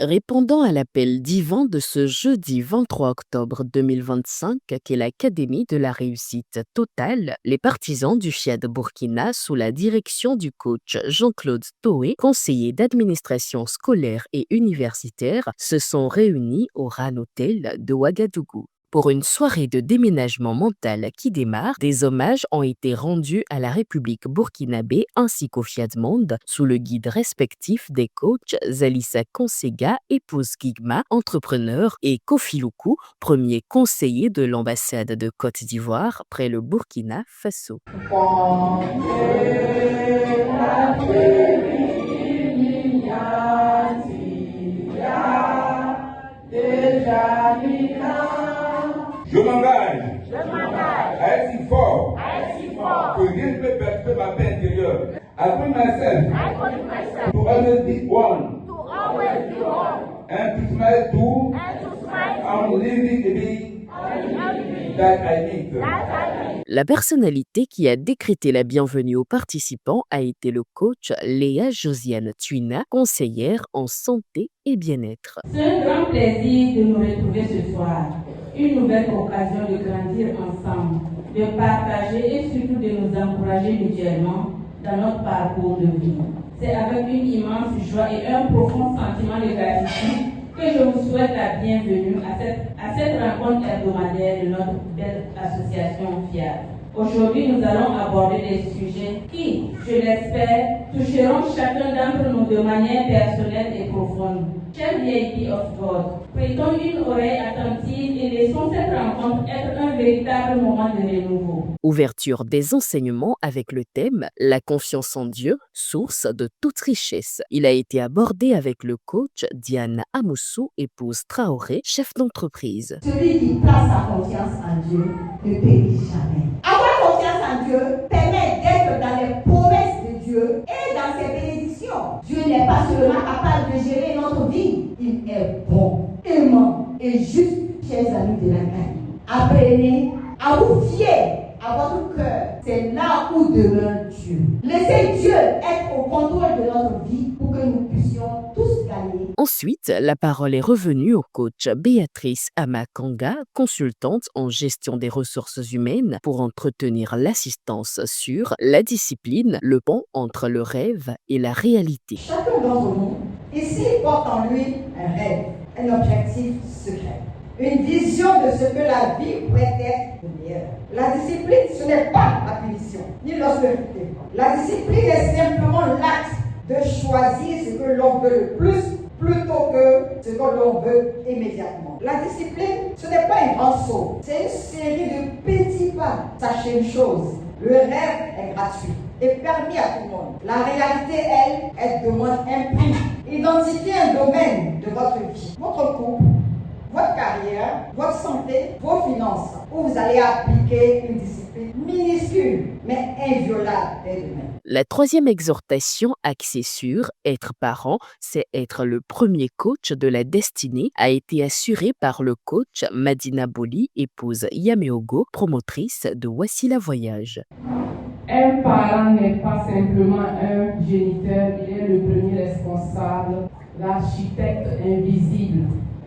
Répondant à l'appel d'Yvan de ce jeudi 23 octobre 2025, qu'est l'Académie de la réussite totale, les partisans du FIAD Burkina, sous la direction du coach Jean-Claude Toé, conseiller d'administration scolaire et universitaire, se sont réunis au RAN Hotel de Ouagadougou. Pour une soirée de déménagement mental qui démarre, des hommages ont été rendus à la République burkinabé ainsi qu'au FIAD Monde sous le guide respectif des coachs Zalissa Konsega, épouse Gigma, entrepreneur, et Kofi Luku, premier conseiller de l'ambassade de Côte d'Ivoire près le Burkina Faso. Je m'engage à être si fort que rien ne peut perturber ma paix intérieure. I put myself to always be one and to smile too and living the be that I need. La personnalité qui a décrété la bienvenue aux participants a été le coach Léa Josiane Tuina, conseillère en santé et bien-être. C'est un grand plaisir de nous retrouver ce soir. Une nouvelle occasion de grandir ensemble, de partager et surtout de nous encourager mutuellement dans notre parcours de vie. C'est avec une immense joie et un profond sentiment de gratitude que je vous souhaite la bienvenue à cette rencontre hebdomadaire de notre belle association FIAD. Aujourd'hui, nous allons aborder des sujets qui, je l'espère, toucheront chacun d'entre nous de manière personnelle et profonde. Chers VIP of God, prêtons une oreille attentive et laissons cette rencontre être un véritable moment de renouveau. Ouverture des enseignements avec le thème « La confiance en Dieu, source de toute richesse ». Il a été abordé avec le coach Diane Amoussou, épouse Traoré, chef d'entreprise. Celui qui place sa confiance en Dieu ne périt jamais. Avoir confiance en Dieu permet d'être dans les promesses de Dieu et dans ses bénédictions. Dieu n'est pas seulement capable de gérer notre vie, il est bon, aimant et juste. Chers amis de la famille, apprenez à vous fier à votre cœur. C'est là où demeure Dieu. Laissez Dieu être au contrôle de notre vie pour que nous puissions tous gagner. Ensuite, la parole est revenue au coach Béatrice Amakanga, consultante en gestion des ressources humaines, pour entretenir l'assistance sur la discipline, le pont entre le rêve et la réalité. Chacun d'entre nous ici porte en lui un rêve, un objectif secret, une vision de ce que la vie pourrait être de meilleur. La discipline, ce n'est pas la punition, ni l'austérité. La discipline est simplement l'acte de choisir ce que l'on veut le plus plutôt que ce que l'on veut immédiatement. La discipline, ce n'est pas un grand saut, c'est une série de petits pas. Sachez une chose, le rêve est gratuit et permis à tout le monde. La réalité, elle demande un prix. Identifiez un domaine de votre vie, votre couple, votre carrière, votre santé, vos finances, où vous allez appliquer une discipline minuscule, mais inviolable dès demain. La troisième exhortation axée sur être parent, c'est être le premier coach de la destinée, a été assurée par le coach Madina Boli, épouse Yameogo, promotrice de Wassila Voyage. Un parent n'est pas simplement un géniteur, il est le premier responsable, l'architecte invisible,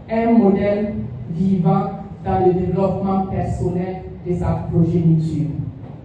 un modèle vivant dans le développement personnel de sa progéniture.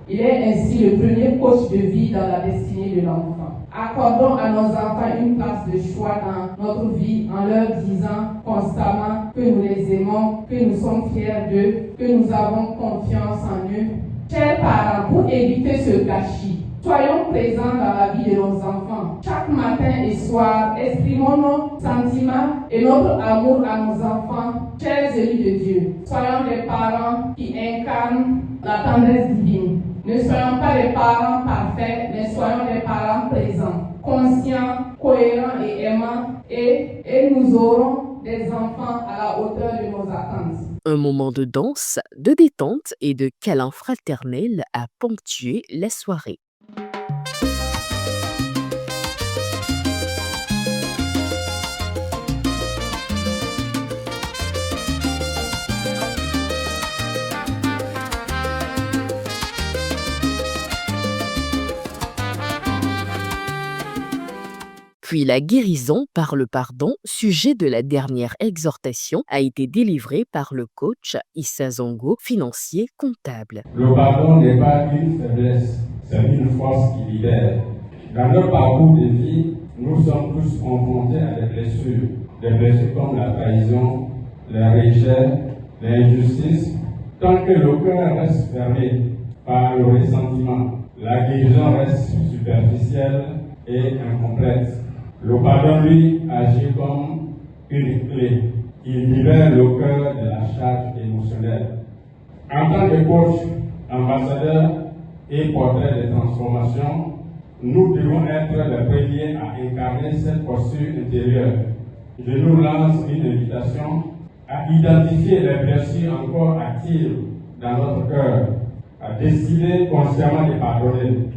Il est ainsi le premier coach de vie dans la destinée de l'enfant. Accordons à nos enfants une place de choix dans notre vie en leur disant constamment que nous les aimons, que nous sommes fiers d'eux, que nous avons confiance en eux. Chers parents, pour éviter ce gâchis, soyons présents dans la vie de nos enfants. Chaque matin et soir, exprimons nos sentiments et notre amour à nos enfants. Chers élus de Dieu, soyons des parents qui incarnent la tendresse divine. Ne soyons pas des parents parfaits, mais soyons des parents présents, conscients, cohérents et aimants, et nous aurons des enfants à la hauteur de nos attentes. Un moment de danse, de détente et de câlin fraternel a ponctué la soirée. Puis la guérison par le pardon, sujet de la dernière exhortation, a été délivrée par le coach Issa Zongo, financier comptable. Le pardon n'est pas une faiblesse, c'est une force qui libère. Dans notre parcours de vie, nous sommes tous confrontés à des blessures comme la trahison, la rejet, l'injustice. Tant que le cœur reste fermé par le ressentiment, la guérison reste superficielle et incomplète. Le pardon, lui, agit comme une clé. Il libère le cœur de la charge émotionnelle. En tant que coach, ambassadeur et porteur de transformation, nous devons être les premiers à incarner cette posture intérieure. Je nous lance une invitation à identifier les blessures encore actives dans notre cœur, à décider consciemment de pardonner,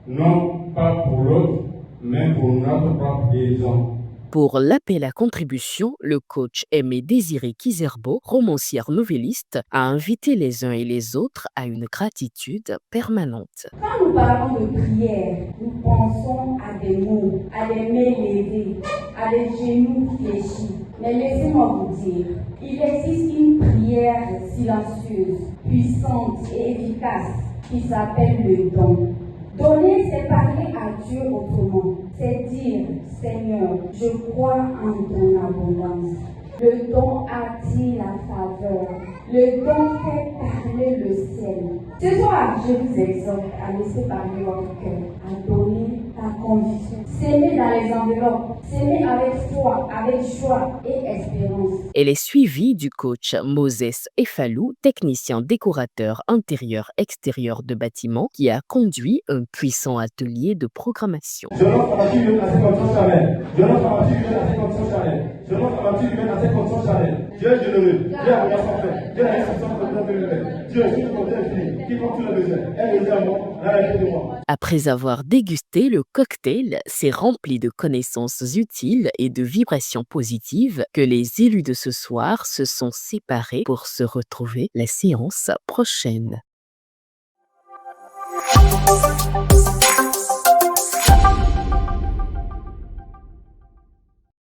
non pas pour l'autre, mais pour notre propre guérison. Pour l'appel à contribution, le coach Aimé Désiré Kizerbo, romancière nouvelliste, a invité les uns et les autres à une gratitude permanente. Quand nous parlons de prière, nous pensons à des mots, à des mains levées, à des genoux fléchis. Mais laissez-moi vous dire, il existe une prière silencieuse, puissante et efficace qui s'appelle le don. Donner, c'est parler à Dieu autrement. C'est dire, Seigneur, je crois en ton abondance. Le don attire la faveur. Le don fait parler le ciel. Ce soir, je vous exhorte à laisser parler votre cœur, à donner par conviction. S'aimer dans les enveloppes, s'aimer avec foi, avec joie et espérance. Elle est suivie du coach Moses Efalou, technicien décorateur intérieur-extérieur de bâtiments, qui a conduit un puissant atelier de programmation. Je lance ma fille humaine à ses conditions charnelles. Je lance ma fille humaine à ses conditions charnelles. Je lance ma fille humaine à ses conditions charnelles. Dieu est généreux. Dieu a regardé son frère. Dieu a son frère de l'humaine. Dieu est sur le côté infini. Qui compte tout le besoin. Elle me dit à moi, l'arrêtez de moi. Après avoir dégusté le cocktail, c'est rempli de connaissances utiles et de vibrations positives que les élus de ce soir se sont séparés pour se retrouver la séance prochaine.